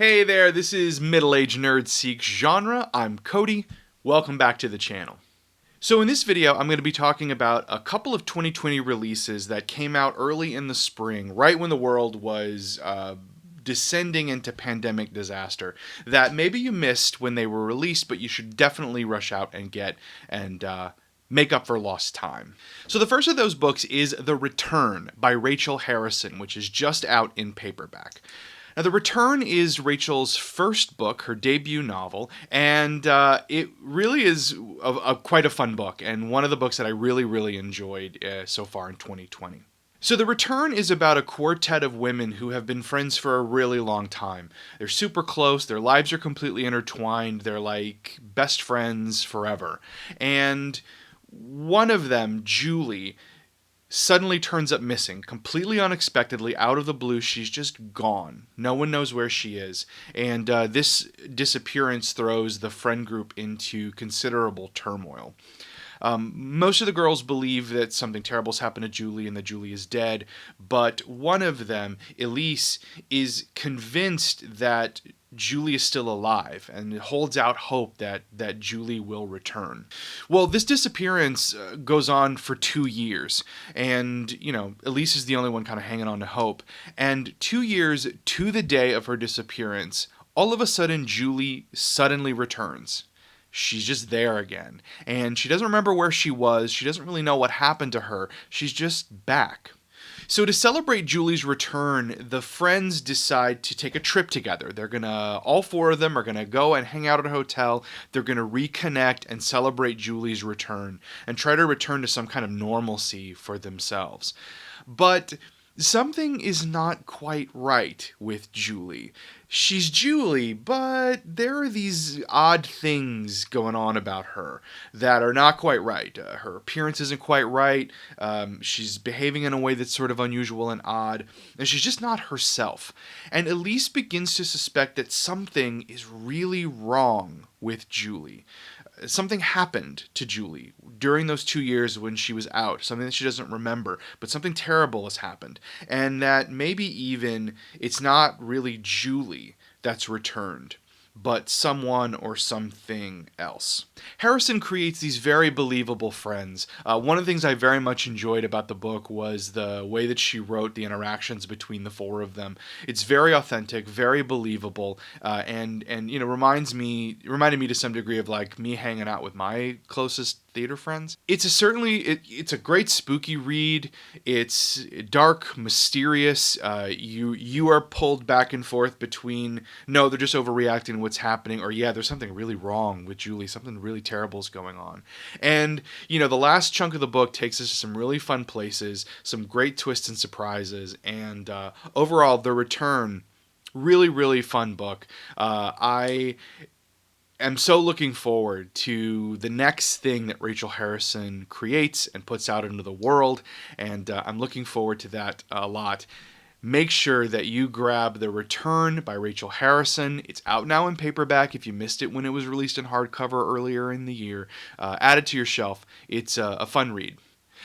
Hey there, this is Middle-Aged Nerd Seeks Genre. I'm Cody. Welcome back to the channel. So in this video, I'm going to be talking about a couple of 2020 releases that came out early in the spring, right when the world was descending into pandemic disaster, that maybe you missed when they were released, but you should definitely rush out and get and make up for lost time. So the first of those books is The Return by Rachel Harrison, which is just out in paperback. Now, The Return is Rachel's first book, her debut novel, and it really is quite a fun book, and one of the books that I really enjoyed so far in 2020. So The Return is about a quartet of women who have been friends for a really long time. They're super close, their lives are completely intertwined, they're like best friends forever. And one of them, Julie, suddenly turns up missing, completely unexpectedly, out of the blue. She's just gone. No one knows where she is. And this disappearance throws the friend group into considerable turmoil. Most of the girls believe that something terrible's happened to Julie and that Julie is dead, but one of them, Elise, is convinced that Julie is still alive and holds out hope that Julie will return. Well, this disappearance goes on for 2 years, and, Elise is the only one kind of hanging on to hope. And 2 years to the day of her disappearance, all of a sudden, Julie suddenly returns. She's just there again. And she doesn't remember where she was. She doesn't really know what happened to her. She's just back. So to celebrate Julie's return, the friends decide to take a trip together. All four of them are gonna go and hang out at a hotel. They're gonna reconnect and celebrate Julie's return and try to return to some kind of normalcy for themselves. But something is not quite right with Julie. She's Julie, but there are these odd things going on about her that are not quite right. Her appearance isn't quite right. She's behaving in a way that's sort of unusual and odd, and she's just not herself. And Elise begins to suspect that something is really wrong with Julie. Something happened to Julie during those 2 years when she was out, something that she doesn't remember, but something terrible has happened, and that maybe even it's not really Julie that's returned, but someone or something else. Harrison creates these very believable friends. One of the things I very much enjoyed about the book was the way that she wrote the interactions between the four of them. It's very authentic, very believable, and reminded me to some degree of like me hanging out with my closest theater friends. It's a great spooky read. It's dark, mysterious. You are pulled back and forth between no, they're just overreacting what's happening, or yeah, there's something really wrong with Julie, something really terrible is going on. And the last chunk of the book takes us to some really fun places, some great twists and surprises, and overall, The Return, really fun book. I am so looking forward to the next thing that Rachel Harrison creates and puts out into the world, and I'm looking forward to that a lot. Make sure that you grab The Return by Rachel Harrison. It's out now in paperback if you missed it when it was released in hardcover earlier in the year. Add it to your shelf. It's a fun read.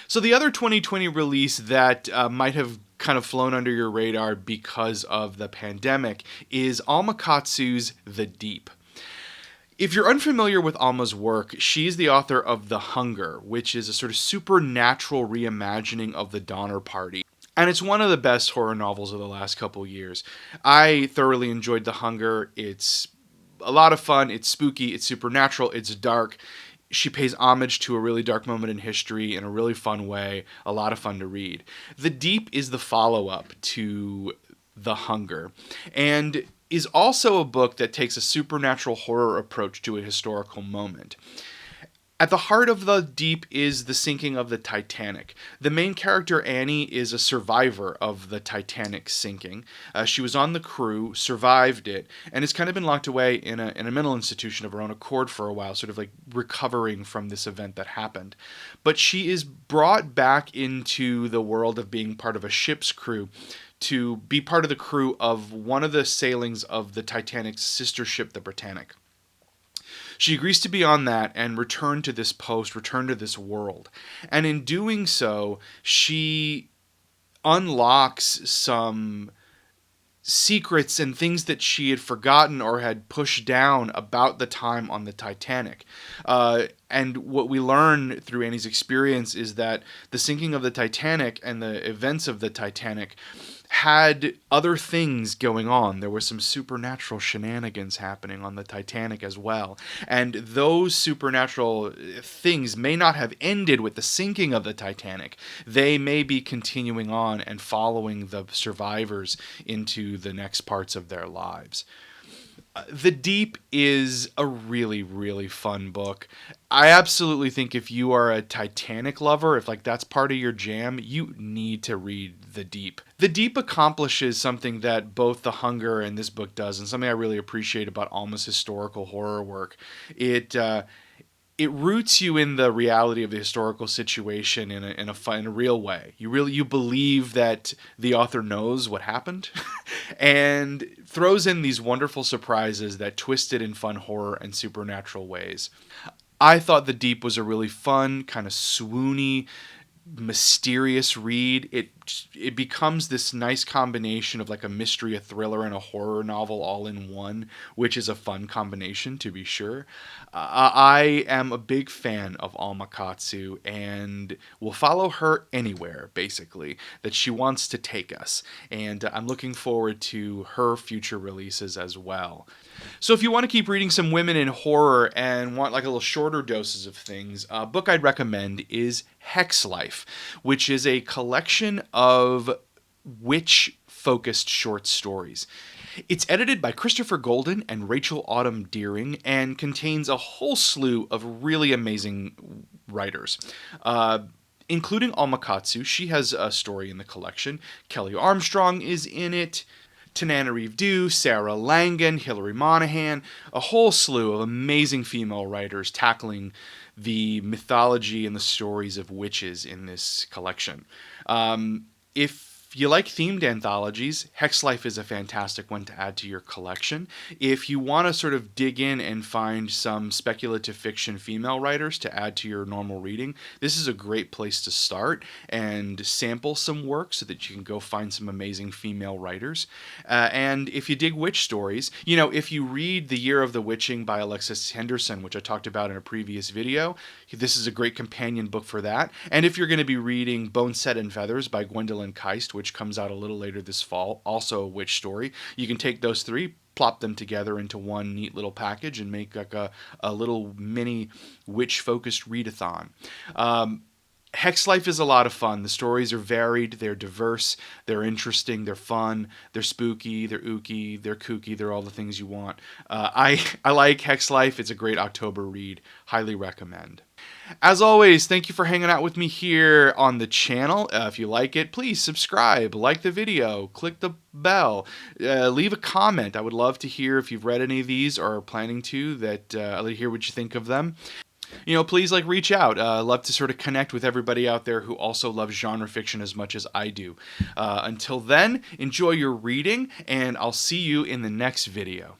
So the other 2020 release that might have kind of flown under your radar because of the pandemic is Alma Katsu's The Deep. If you're unfamiliar with Alma's work, she's the author of The Hunger, which is a sort of supernatural reimagining of the Donner Party. And it's one of the best horror novels of the last couple years. I thoroughly enjoyed The Hunger. It's a lot of fun. It's spooky. It's supernatural. It's dark. She pays homage to a really dark moment in history in a really fun way. A lot of fun to read. The Deep is the follow-up to The Hunger, and is also a book that takes a supernatural horror approach to a historical moment. At the heart of The Deep is the sinking of the Titanic. The main character, Annie, is a survivor of the Titanic sinking. She was on the crew, survived it, and has kind of been locked away in a mental institution of her own accord for a while, sort of like recovering from this event that happened. But she is brought back into the world of being part of a ship's crew to be part of the crew of one of the sailings of the Titanic's sister ship, the Britannic. She agrees to be on that and return to this post, return to this world. And in doing so, she unlocks some secrets and things that she had forgotten or had pushed down about the time on the Titanic. And what we learn through Annie's experience is that the sinking of the Titanic and the events of the Titanic had other things going on. There were some supernatural shenanigans happening on the Titanic as well. And those supernatural things may not have ended with the sinking of the Titanic. They may be continuing on and following the survivors into the next parts of their lives. The Deep is a really, really fun book. I absolutely think if you are a Titanic lover, if like that's part of your jam, you need to read The Deep. The Deep accomplishes something that both The Hunger and this book does, and something I really appreciate about Alma's historical horror work. It roots you in the reality of the historical situation in a real way. You believe that the author knows what happened, and throws in these wonderful surprises that twist it in fun horror and supernatural ways. I thought The Deep was a really fun, kind of swoony, mysterious read. It becomes this nice combination of like a mystery, a thriller, and a horror novel all in one, which is a fun combination to be sure. I am a big fan of Alma Katsu and will follow her anywhere basically that she wants to take us, and I'm looking forward to her future releases as well. So if you want to keep reading some women in horror and want like a little shorter doses of things, a book I'd recommend is Hex Life, which is a collection of witch-focused short stories. It's edited by Christopher Golden and Rachel Autumn Deering and contains a whole slew of really amazing writers. Including Alma Katsu. She has a story in the collection. Kelly Armstrong is in it. Tananarive Due, Sarah Langan, Hilary Monahan, a whole slew of amazing female writers tackling the mythology and the stories of witches in this collection. If you like themed anthologies, Hex Life is a fantastic one to add to your collection. If you want to sort of dig in and find some speculative fiction female writers to add to your normal reading, this is a great place to start and sample some work so that you can go find some amazing female writers. And if you dig witch stories, if you read The Year of the Witching by Alexis Henderson, which I talked about in a previous video, this is a great companion book for that. And if you're going to be reading Bone Set and Feathers by Gwendolyn Keist, which comes out a little later this fall, also a witch story, you can take those three, plop them together into one neat little package and make like a little mini witch-focused readathon. Hex Life is a lot of fun. The stories are varied, they're diverse, they're interesting, they're fun, they're spooky, they're ooky, they're kooky, they're all the things you want. I like Hex Life. It's a great October read. Highly recommend. As always, thank you for hanging out with me here on the channel. If you like it, please subscribe, like the video, click the bell, leave a comment. I would love to hear if you've read any of these or are planning to, I'll hear what you think of them. Please reach out. I love to sort of connect with everybody out there who also loves genre fiction as much as I do. Until then, enjoy your reading, and I'll see you in the next video.